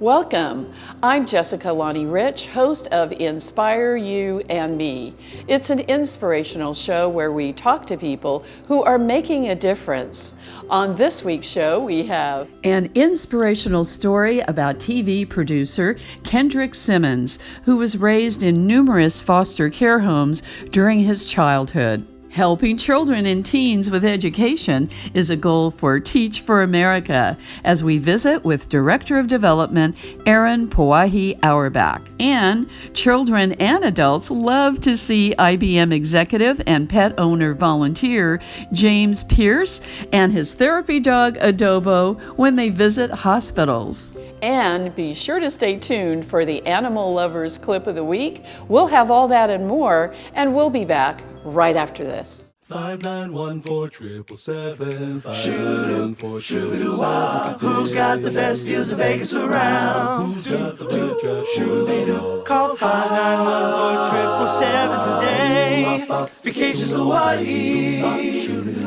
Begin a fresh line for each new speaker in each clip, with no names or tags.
Welcome. I'm Jessica Lani Rich, host of Inspire You and Me. It's an inspirational show where we talk to people who are making a difference. On this week's show, we have an inspirational story about TV producer Kendrick Simmons, who was raised in numerous foster care homes during his childhood. Helping children and teens with education is a goal for Teach for America, as we visit with Director of Development Erin Pauahi Auerbach. And children and adults love to see IBM executive and pet owner volunteer James Pierce and his therapy dog Adobo when they visit hospitals. And be sure to stay tuned for the Animal Lovers Clip of the Week. We'll have all that and more, and we'll be back right after this.
5914-777. Shoot-a-wah. Who's got the best deals in Vegas around? Who's got the shoot-a-doo. Call 5914-777 today. Vacations Hawaii.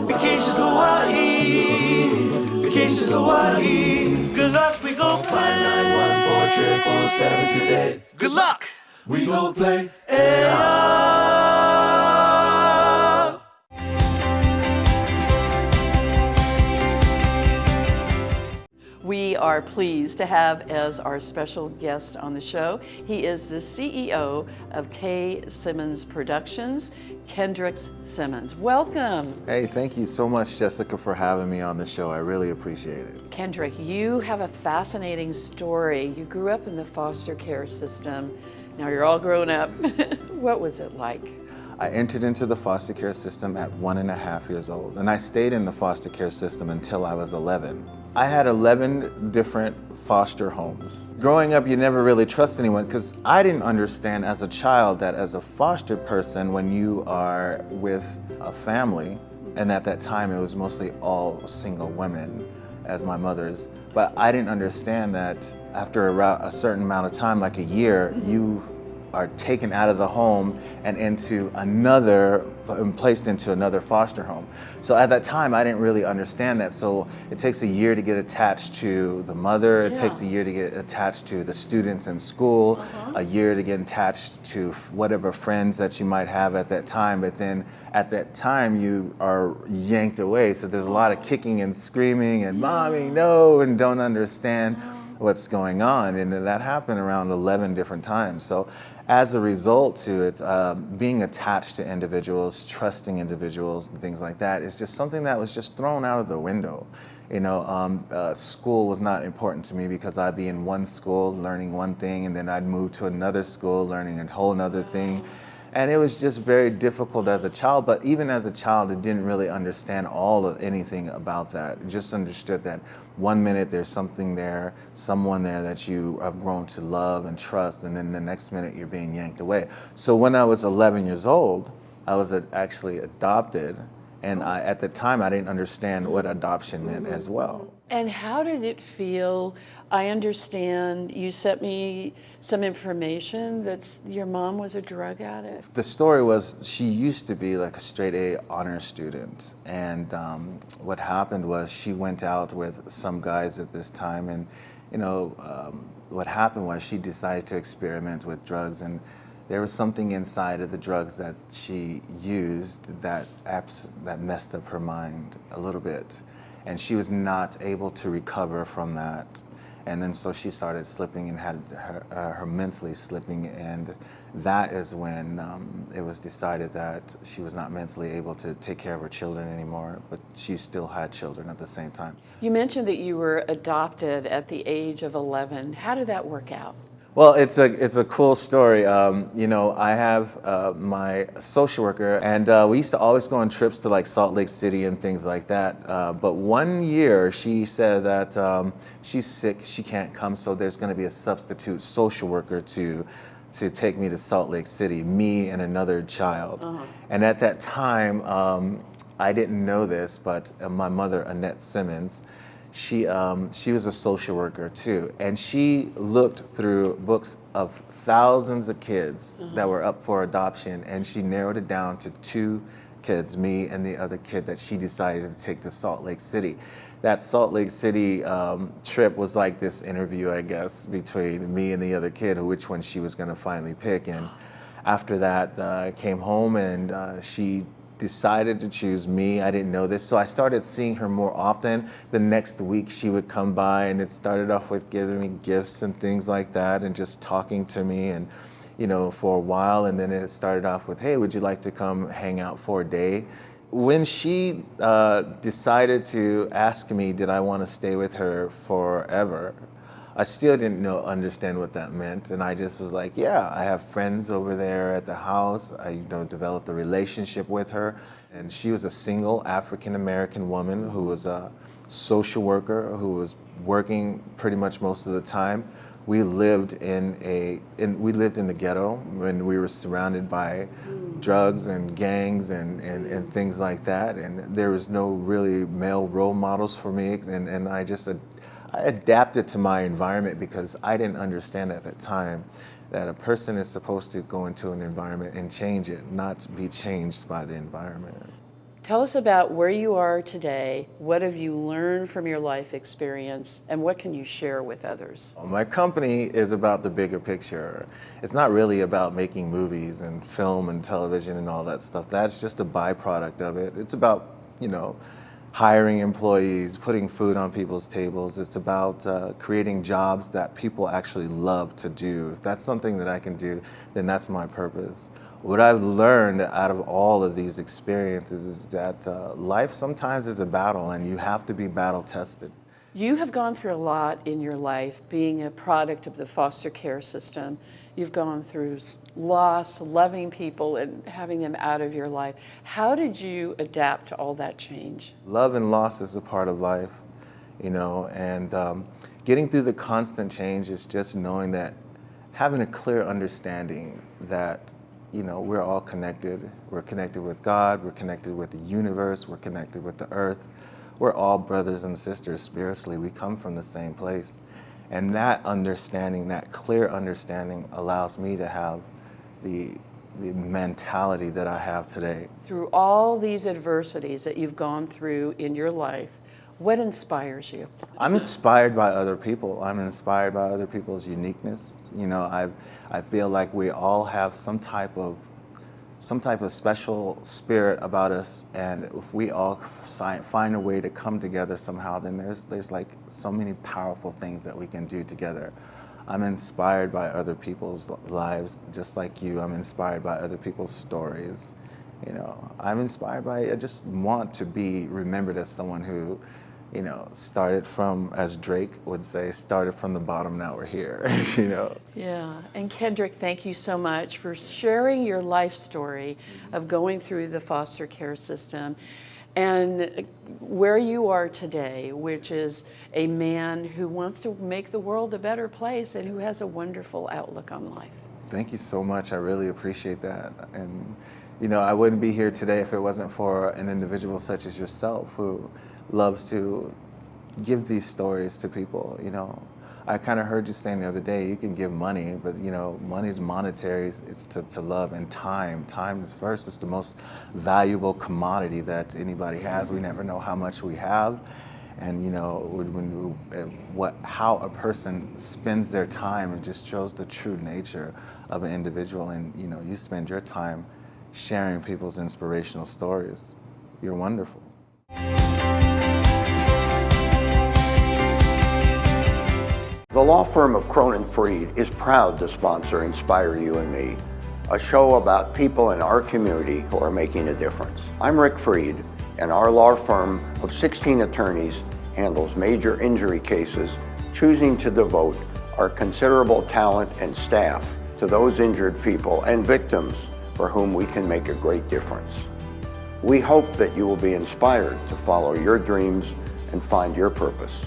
Vacations Hawaii. Vacations Hawaii. Good luck, we gon' play. 5914-777 today. Good luck, we gon' play.
We are pleased to have as our special guest on the show. He is the CEO of K. Simmons Productions, Kendrick Simmons. Welcome.
Hey, thank you so much, Jessica, for having me on the show. I really appreciate it.
Kendrick, you have a fascinating story. You grew up in the foster care system. Now you're all grown up. What was it like?
I entered into the foster care system at 1.5 years old, and I stayed in the foster care system until I was 11. I had 11 different foster homes. Growing up, you never really trust anyone because I didn't understand as a child that as a foster person, when you are with a family, and at that time it was mostly all single women as my mothers, but I didn't understand that after a certain amount of time, like a year, you are taken out of the home and placed into another foster home. So at that time, I didn't really understand that. So it takes a year to get attached to the mother. It takes a year to get attached to the students in school, a year to get attached to whatever friends that you might have at that time. But then at that time, you are yanked away. So there's a lot of kicking and screaming and mommy, no, and don't understand what's going on. And that happened around 11 different times. So as a result to it, being attached to individuals, trusting individuals and things like that is just something that was just thrown out of the window. You know, school was not important to me because I'd be in one school learning one thing and then I'd move to another school learning a whole nother thing. And it was just very difficult as a child, but even as a child, I didn't really understand anything about that. I just understood that one minute there's something there, someone there that you have grown to love and trust, and then the next minute you're being yanked away. So when I was 11 years old, I was actually adopted, and at the time I didn't understand what adoption meant as well.
And how did it feel? I understand you sent me some information that your mom was a drug addict.
The story was she used to be like a straight A honor student, and what happened was she went out with some guys at this time, and what happened was she decided to experiment with drugs, and there was something inside of the drugs that she used that messed up her mind a little bit. And she was not able to recover from that. And then so she started slipping and had her mentally slipping, and that is when it was decided that she was not mentally able to take care of her children anymore, but she still had children at the same time.
You mentioned that you were adopted at the age of 11. How did that work out?
Well, it's a cool story. I have my social worker, and we used to always go on trips to like Salt Lake City and things like that. But one year she said that she's sick, she can't come, so there's going to be a substitute social worker to take me to Salt Lake City, me and another child. And at that time, I didn't know this, but my mother, Annette Simmons, she was a social worker too, and she looked through books of thousands of kids that were up for adoption, and she narrowed it down to 2 kids, me and the other kid that she decided to take to Salt Lake City. that Salt Lake City trip was like this interview, I guess, between me and the other kid, which one she was going to finally pick. And after that, I came home and she decided to choose me. I didn't know this, so I started seeing her more often. The next week she would come by, and it started off with giving me gifts and things like that, and just talking to me, and for a while. And then it started off with, hey, would you like to come hang out for a day? When she decided to ask me, did I want to stay with her forever? I still didn't understand what that meant, and I just was like, yeah, I have friends over there at the house. I developed a relationship with her, and she was a single African-American woman who was a social worker who was working pretty much most of the time. We lived in the ghetto, when we were surrounded by drugs and gangs and things like that, and there was no really male role models for me, and I adapted to my environment because I didn't understand at that time that a person is supposed to go into an environment and change it, not be changed by the environment.
Tell us about where you are today. What have you learned from your life experience, and what can you share with others?
My company is about the bigger picture. It's not really about making movies and film and television and all that stuff. That's just a byproduct of it. It's about, hiring employees, putting food on people's tables. It's about creating jobs that people actually love to do. If that's something that I can do, then that's my purpose. What I've learned out of all of these experiences is that life sometimes is a battle, and you have to be battle tested.
You have gone through a lot in your life, being a product of the foster care system. You've gone through loss, loving people, and having them out of your life. How did you adapt to all that change?
Love and loss is a part of life, and getting through the constant change is just knowing that, having a clear understanding that, we're all connected. We're connected with God, we're connected with the universe, we're connected with the earth. We're all brothers and sisters spiritually. We come from the same place. And that understanding, that clear understanding, allows me to have the mentality that I have today.
Through all these adversities that you've gone through in your life, what inspires you?
I'm inspired by other people. I'm inspired by other people's uniqueness. I feel like we all have some type of special spirit about us, and if we all find a way to come together somehow, then there's like so many powerful things that we can do together. I'm inspired by other people's lives, just like you. I'm inspired by other people's stories. I'm inspired by, I just want to be remembered as someone who, started from, as Drake would say, started from the bottom, now we're here,
Yeah, and Kendrick, thank you so much for sharing your life story of going through the foster care system and where you are today, which is a man who wants to make the world a better place and who has a wonderful outlook on life.
Thank you so much. I really appreciate that. And, I wouldn't be here today if it wasn't for an individual such as yourself who loves to give these stories to people. I kind of heard you saying the other day, you can give money, but money's monetary. It's to love, and time. Time is first. It's the most valuable commodity that anybody has. We never know how much we have, and how a person spends their time, it just shows the true nature of an individual. And you spend your time sharing people's inspirational stories. You're wonderful.
The law firm of Cronin Freed is proud to sponsor Inspire You and Me, a show about people in our community who are making a difference. I'm Rick Freed, and our law firm of 16 attorneys handles major injury cases, choosing to devote our considerable talent and staff to those injured people and victims for whom we can make a great difference. We hope that you will be inspired to follow your dreams and find your purpose.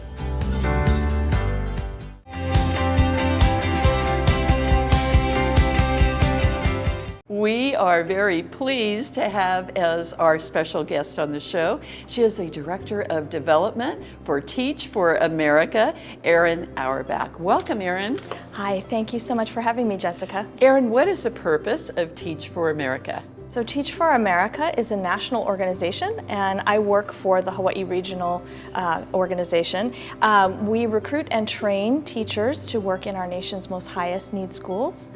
We are very pleased to have as our special guest on the show. She is a Director of Development for Teach for America, Erin Auerbach. Welcome, Erin.
Hi, thank you so much for having me, Jessica.
Erin, what is the purpose of Teach for America?
So So Teach for America is a national organization, and I work for the Hawaii Regional organization. We recruit and train teachers to work in our nation's most highest need schools.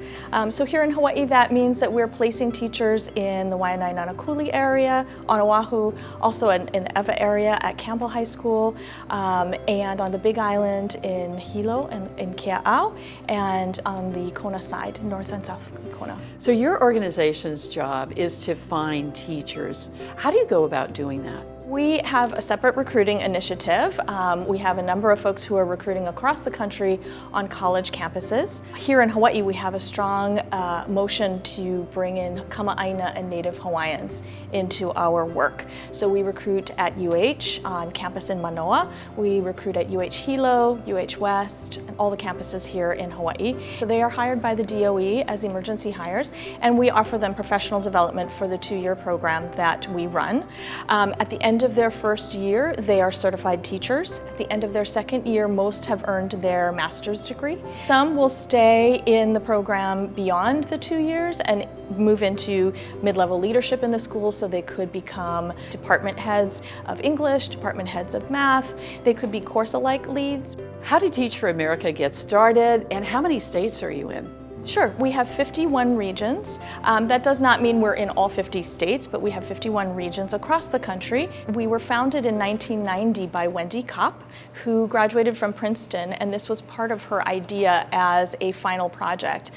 So here in Hawaii, that means that we're placing teachers in the Waianae Nanakuli area, on Oahu, also in the Ewa area at Campbell High School, and on the Big Island in Hilo and in Kea'au, and on the Kona side, North and South Kona.
So your organization's job is to find teachers. How do you go about doing that?
We have a separate recruiting initiative. We have a number of folks who are recruiting across the country on college campuses. Here in Hawaii, we have a strong motion to bring in Kama'aina and Native Hawaiians into our work. So we recruit at UH on campus in Manoa. We recruit at UH Hilo, UH West, and all the campuses here in Hawaii. So they are hired by the DOE as emergency hires, and we offer them professional development for the 2-year program that we run. At the end of their first year, they are certified teachers. At the end of their second year, most have earned their master's degree. Some will stay in the program beyond the 2 years and move into mid-level leadership in the school, so they could become department heads of English, department heads of math. They could be course-alike leads.
How did Teach for America get started, and how many states are you in?
Sure, we have 51 regions. That does not mean we're in all 50 states, but we have 51 regions across the country. We were founded in 1990 by Wendy Kopp, who graduated from Princeton, and this was part of her idea as a final project.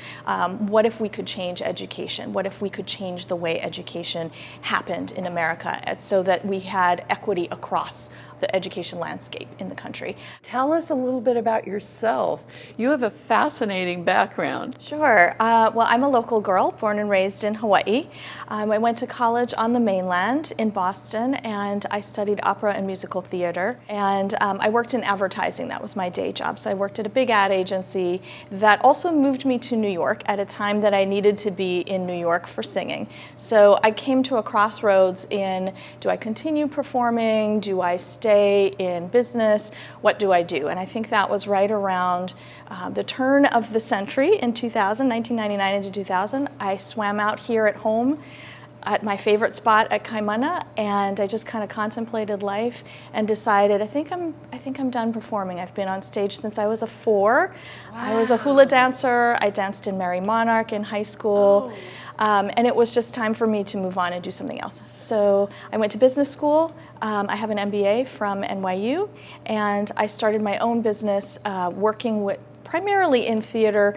What if we could change education? What if we could change the way education happened in America so that we had equity across the education landscape in the country?
Tell us a little bit about yourself. You have a fascinating background.
Sure. Well, I'm a local girl, born and raised in Hawaii. I went to college on the mainland in Boston, and I studied opera and musical theater. And I worked in advertising. That was my day job. So I worked at a big ad agency that also moved me to New York at a time that I needed to be in New York for singing. So I came to a crossroads in, do I continue performing? Do I stay in business? What do I do? And I think that was right around the turn of the century in 2000, 1999 into 2000. I swam out here at home at my favorite spot at Kaimana, and I just kind of contemplated life and decided, I think I'm done performing. I've been on stage since I was a 4. Wow. I was a hula dancer. I danced in Merry Monarch in high school. And it was just time for me to move on and do something else. So I went to business school. I have an MBA from NYU, and I started my own business working with primarily in theater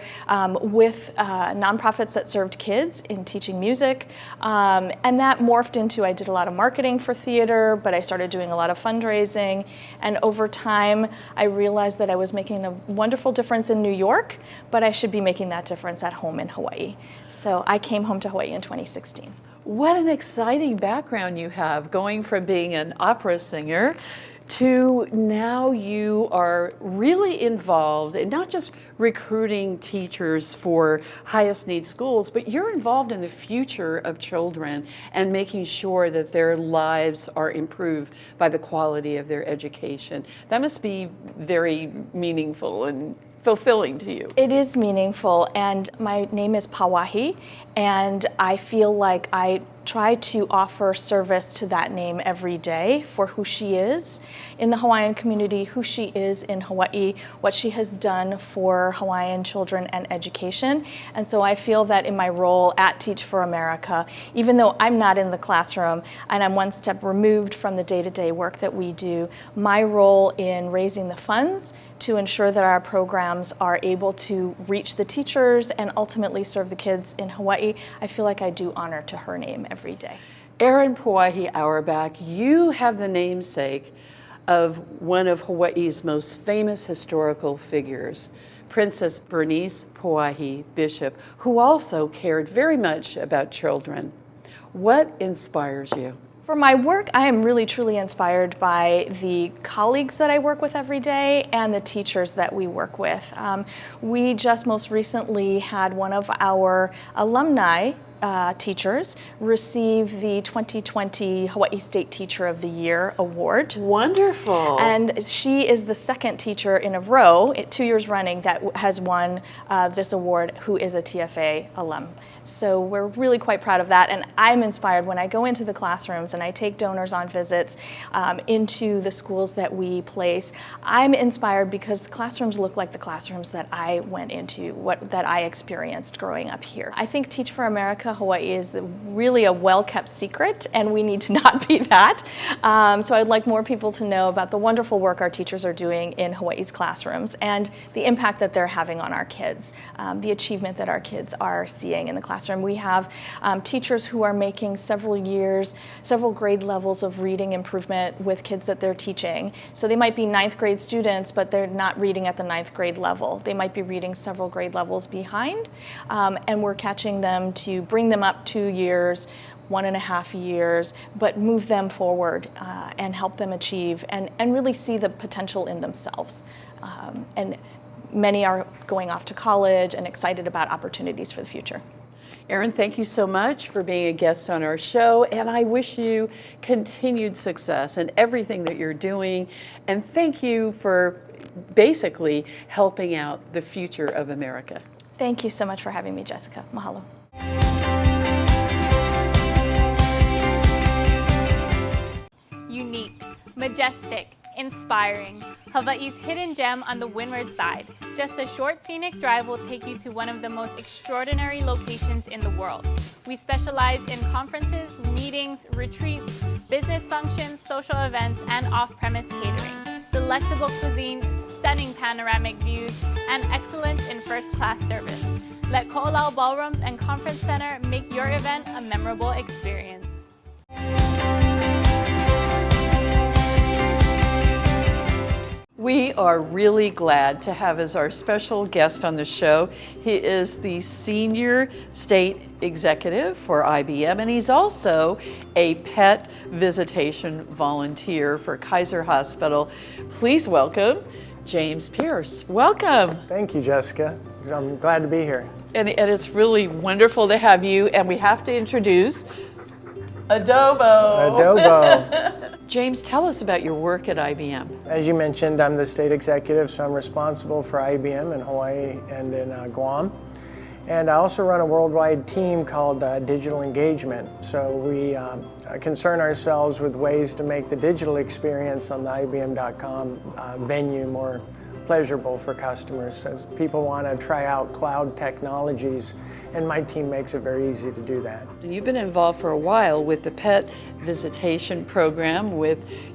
with nonprofits that served kids in teaching music. And that morphed into, I did a lot of marketing for theater, but I started doing a lot of fundraising. And over time, I realized that I was making a wonderful difference in New York, but I should be making that difference at home in Hawaii. So I came home to Hawaii in 2016.
What an exciting background you have, going from being an opera singer to now you are really involved in not just recruiting teachers for highest need schools, but you're involved in the future of children and making sure that their lives are improved by the quality of their education. That must be very meaningful and fulfilling to you.
It is meaningful, and my name is Pauahi, and I feel like I try to offer service to that name every day for who she is in the Hawaiian community, who she is in Hawaii, what she has done for Hawaiian children and education. And so I feel that in my role at Teach for America, even though I'm not in the classroom and I'm one step removed from the day-to-day work that we do, my role in raising the funds to ensure that our programs are able to reach the teachers and ultimately serve the kids in Hawaii, I feel like I do honor to her name every day.
Erin Pauahi Auerbach, you have the namesake of one of Hawaii's most famous historical figures, Princess Bernice Pauahi Bishop, who also cared very much about children. What inspires you?
For my work, I am really truly inspired by the colleagues that I work with every day and the teachers that we work with. We just most recently had one of our alumni teachers receive the 2020 Hawaii State Teacher of the Year Award.
Wonderful.
And she is the second teacher in a row, 2 years running, that has won this award who is a TFA alum. So we're really quite proud of that, and I'm inspired when I go into the classrooms and I take donors on visits into the schools that we place. I'm inspired because the classrooms look like the classrooms that I went into, that I experienced growing up here. I think Teach for America Hawaii is really a well-kept secret, and we need to not be that. So I'd like more people to know about the wonderful work our teachers are doing in Hawaii's classrooms and the impact that they're having on our kids, the achievement that our kids are seeing in the classroom. We have teachers who are making several grade levels of reading improvement with kids that they're teaching. So they might be 9th grade students, but they're not reading at the 9th grade level. They might be reading several grade levels behind, and we're catching them to bring them up 2 years, 1.5 years, but move them forward and help them achieve and really see the potential in themselves. And many are going off to college and excited about opportunities for the future.
Erin, thank you so much for being a guest on our show, and I wish you continued success in everything that you're doing, and thank you for basically helping out the future of America.
Thank you so much for having me, Jessica. Mahalo.
Unique, majestic, inspiring. Hawaii's hidden gem on the windward side. Just a short scenic drive will take you to one of the most extraordinary locations in the world. We specialize in conferences, meetings, retreats, business functions, social events, and off-premise catering. Delectable cuisine, stunning panoramic views, and excellence in first-class service. Let Ko'olau Ballrooms and Conference Center make your event a memorable experience.
We are really glad to have as our special guest on the show. He is the Senior State Executive for IBM, and he's also a pet visitation volunteer for Kaiser Hospital. Please welcome James Pierce. Welcome.
Thank you, Jessica. I'm glad to be here.
And it's really wonderful to have you, and we have to introduce Adobo.
Adobo.
James, tell us about your work at IBM.
As you mentioned, I'm the state executive, so I'm responsible for IBM in Hawaii and in Guam. And I also run a worldwide team called Digital Engagement. So we concern ourselves with ways to make the digital experience on the IBM.com venue more pleasurable for customers, as people want to try out cloud technologies, and my team makes it very easy to do that.
You've been involved for a while with the pet visitation program.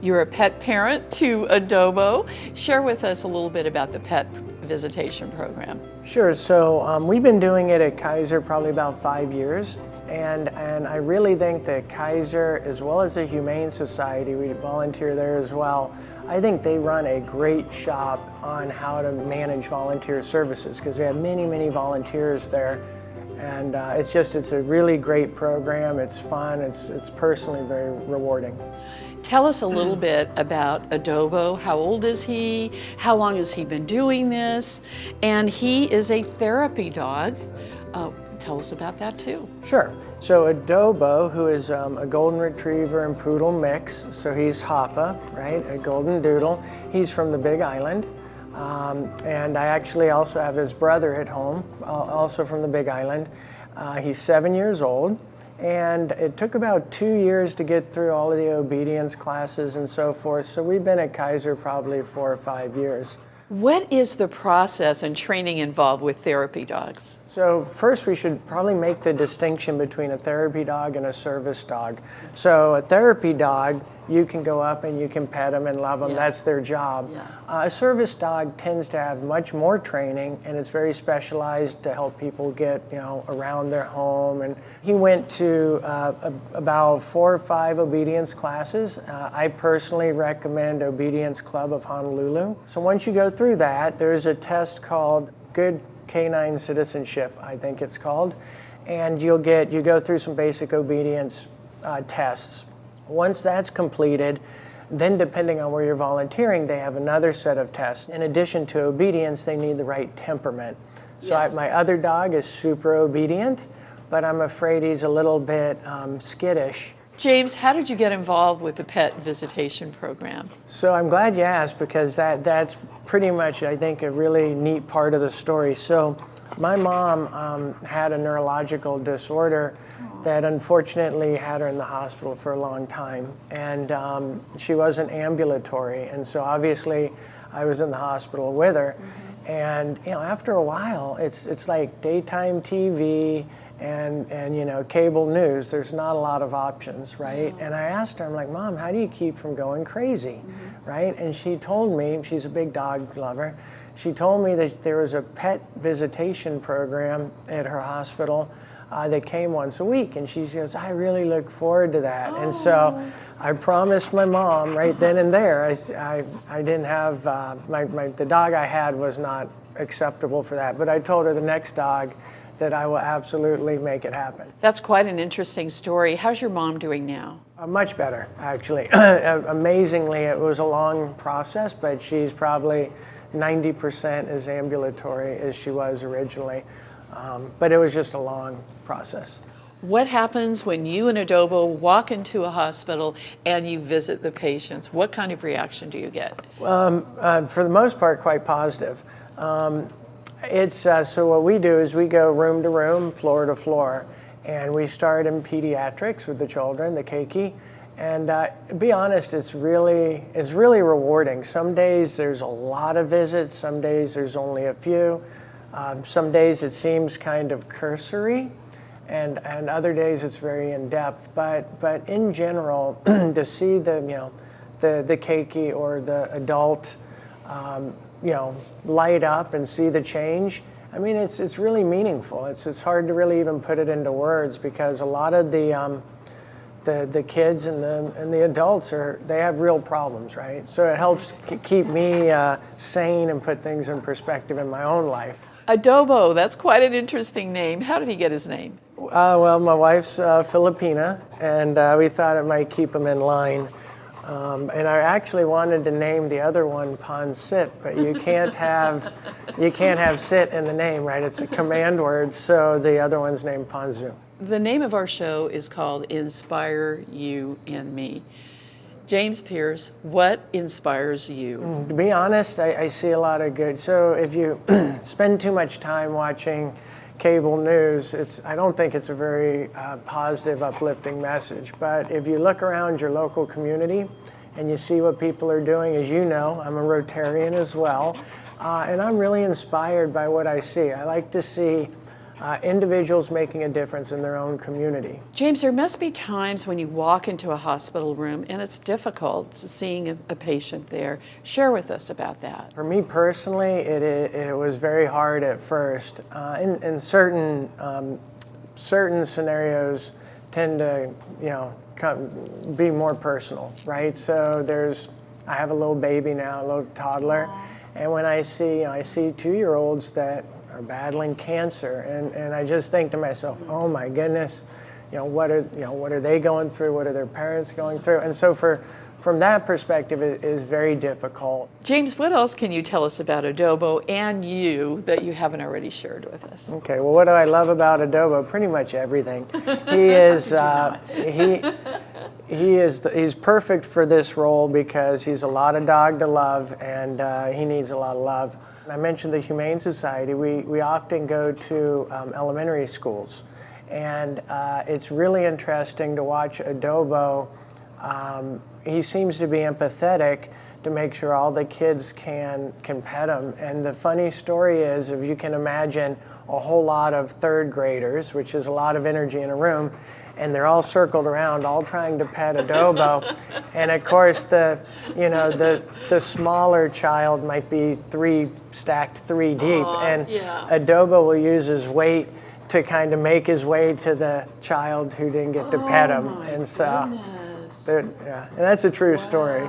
You're a pet parent to Adobo. Share with us a little bit about the pet visitation program.
Sure. So we've been doing it at Kaiser probably about 5 years, and I really think that Kaiser, as well as the Humane Society, we volunteer there as well, I think they run a great shop on how to manage volunteer services, because they have many, many volunteers there. And it's a really great program. It's fun. It's personally very rewarding.
Tell us a little bit about Adobo. How old is he? How long has he been doing this? And he is a therapy dog. Tell us about that too.
Sure. So Adobo, who is a golden retriever and poodle mix, so he's Hapa, right? A golden doodle. He's from the Big Island. And I actually also have his brother at home, also from the Big Island. He's 7 years old, and it took about 2 years to get through all of the obedience classes and so forth. So we've been at Kaiser probably 4 or 5 years.
What is the process and training involved with therapy dogs?
So first we should probably make the distinction between a therapy dog and a service dog. So a therapy dog, you can go up and you can pet them and love them.
Yeah.
That's their job.
Yeah.
A service dog tends to have much more training, and it's very specialized to help people get around their home. And he went to about 4 or 5 obedience classes. I personally recommend Obedience Club of Honolulu. So once you go through that, there's a test called Good Canine Citizenship, I think it's called, and you go through some basic obedience tests. Once that's completed, then depending on where you're volunteering, they have another set of tests. In addition to obedience, they need the right temperament. So
Yes.
my other dog is super obedient, but I'm afraid he's a little bit skittish.
James, how did you get involved with the pet visitation program?
So I'm glad you asked, because that's pretty much, I think, a really neat part of the story. So my mom had a neurological disorder that unfortunately had her in the hospital for a long time. And she wasn't ambulatory. And so obviously I was in the hospital with her. And after a while, it's like daytime TV and cable news. There's not a lot of options, right? And I asked her, I'm like, Mom, how do you keep from going crazy, right? And she told me, she's a big dog lover, she told me that there was a pet visitation program at her hospital that came once a week. And she goes, I really look forward to that. And so I promised my mom right then and there, I didn't have, the dog I had was not acceptable for that, but I told her the next dog that I will absolutely make it happen.
That's quite an interesting story. How's your mom doing now?
Much better, actually. Amazingly, it was a long process, but she's probably 90% as ambulatory as she was originally. But it was just a long process.
What happens when you and Adobo walk into a hospital and you visit the patients? What kind of reaction do you get?
For the most part, quite positive. So what we do is we go room to room, floor to floor, and we start in pediatrics with the children, the keiki. And to be honest, it's really rewarding. Some days there's a lot of visits, some days there's only a few. Some days it seems kind of cursory, and other days it's very in-depth. But in general, to see the keiki or the adult light up and see the change, I mean, it's really meaningful. It's hard to really even put it into words, because a lot of the kids and the adults they have real problems, right? So it helps keep me sane and put things in perspective in my own life.
Adobo, that's quite an interesting name. How did he get his name?
Well, my wife's Filipina, and we thought it might keep him in line. And I actually wanted to name the other one Ponsit, but you can't have sit in the name, right? It's a command word, so the other one's named Ponzu.
The name of our show is called Inspire You and Me. James Pierce, what inspires you?
To be honest, I see a lot of good. So if you spend too much time watching cable news, I don't think it's a very positive, uplifting message. But if you look around your local community and you see what people are doing, as you know, I'm a Rotarian as well, and I'm really inspired by what I see. I like to see individuals making a difference in their own community.
James, there must be times when you walk into a hospital room and it's difficult seeing a patient there. Share with us about that.
For me personally, it was very hard at first. In certain scenarios tend to be more personal, right? So I have a little baby now, a little toddler, and when I see 2-year-olds that are battling cancer, and I just think to myself, oh my goodness, what are they going through? What are their parents going through? And so from that perspective, it is very difficult.
James, what else can you tell us about Adobo and you that you haven't already shared with us?
Okay, well, what do I love about Adobo? Pretty much everything. He is he's perfect for this role because he's a lot of dog to love, and he needs a lot of love. I mentioned the Humane Society. We often go to elementary schools, and it's really interesting to watch Adobo. He seems to be empathetic to make sure all the kids can pet him. And the funny story is, if you can imagine a whole lot of third graders, which is a lot of energy in a room, and they're all circled around, all trying to pet Adobo. And of course, the smaller child might be stacked three deep, and Adobo will use his weight to kind of make his way to the child who didn't get to pet him. And so, and that's a true story.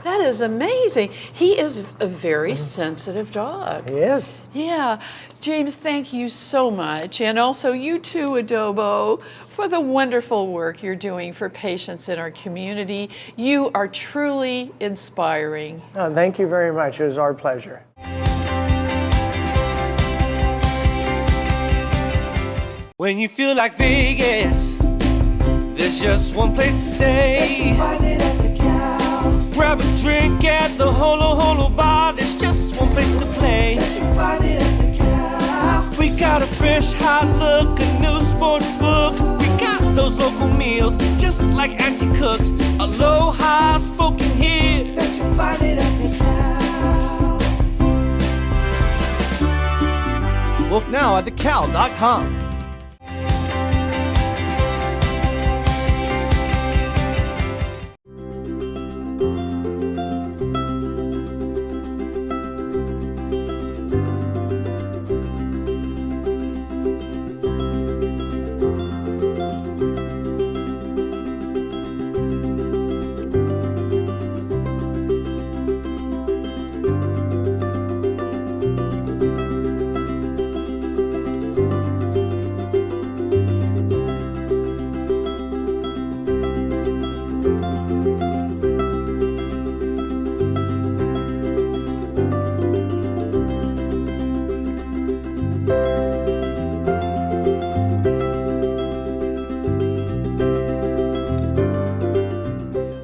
That is amazing. He is a very sensitive dog.
He is.
Yeah. James, thank you so much. And also you too, Adobo, for the wonderful work you're doing for patients in our community. You are truly inspiring.
Oh, thank you very much. It was our pleasure.
When you feel like Vegas, there's just one place to stay. Find it at the Cow. Grab a drink at the Holo Holo Bar. There's just one place to play. Find it at the Cow. We got a fresh, hot look, a new sports book. We got those local meals, just like Auntie cooks. Aloha spoken here. Bet you find it at the Cow.
Look now at thecow.com.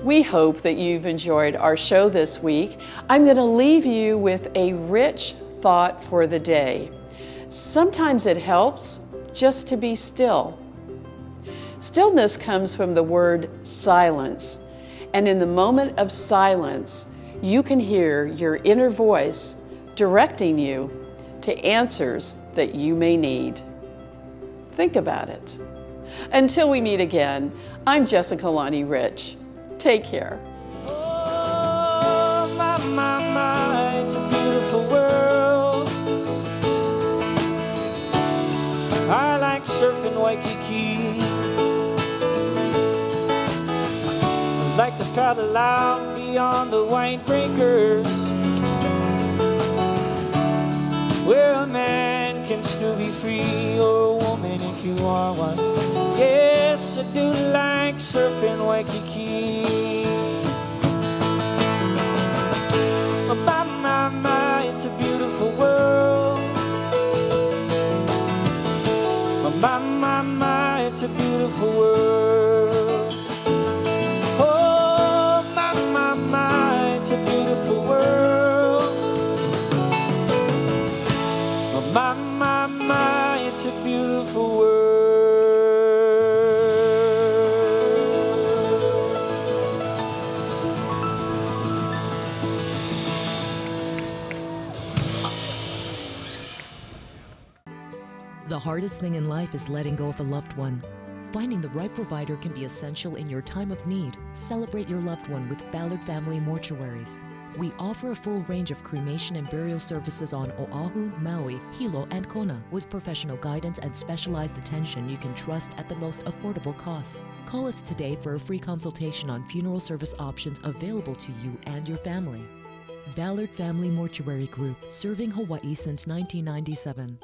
We hope that you've enjoyed our show this week. I'm going to leave you with a rich thought for the day. Sometimes it helps just to be still. Stillness comes from the word silence, and in the moment of silence, you can hear your inner voice directing you to answers that you may need. Think about it. Until we meet again, I'm Jessica Lani Rich. Take care.
Oh, my, it's a beautiful world. I like surfing Waikiki. I like to paddle out beyond the white breakers, where a man can still be free, or a woman if you are one. Yes, I do like surfing Waikiki. My, it's a beautiful world. My, it's a beautiful world. Oh, my, it's a beautiful world. My, it's a beautiful world.
The hardest thing in life is letting go of a loved one. Finding the right provider can be essential in your time of need. Celebrate your loved one with Ballard Family Mortuaries. We offer a full range of cremation and burial services on Oahu, Maui, Hilo, and Kona, with professional guidance and specialized attention you can trust at the most affordable cost. Call us today for a free consultation on funeral service options available to you and your family. Ballard Family Mortuary Group, serving Hawaii since 1997.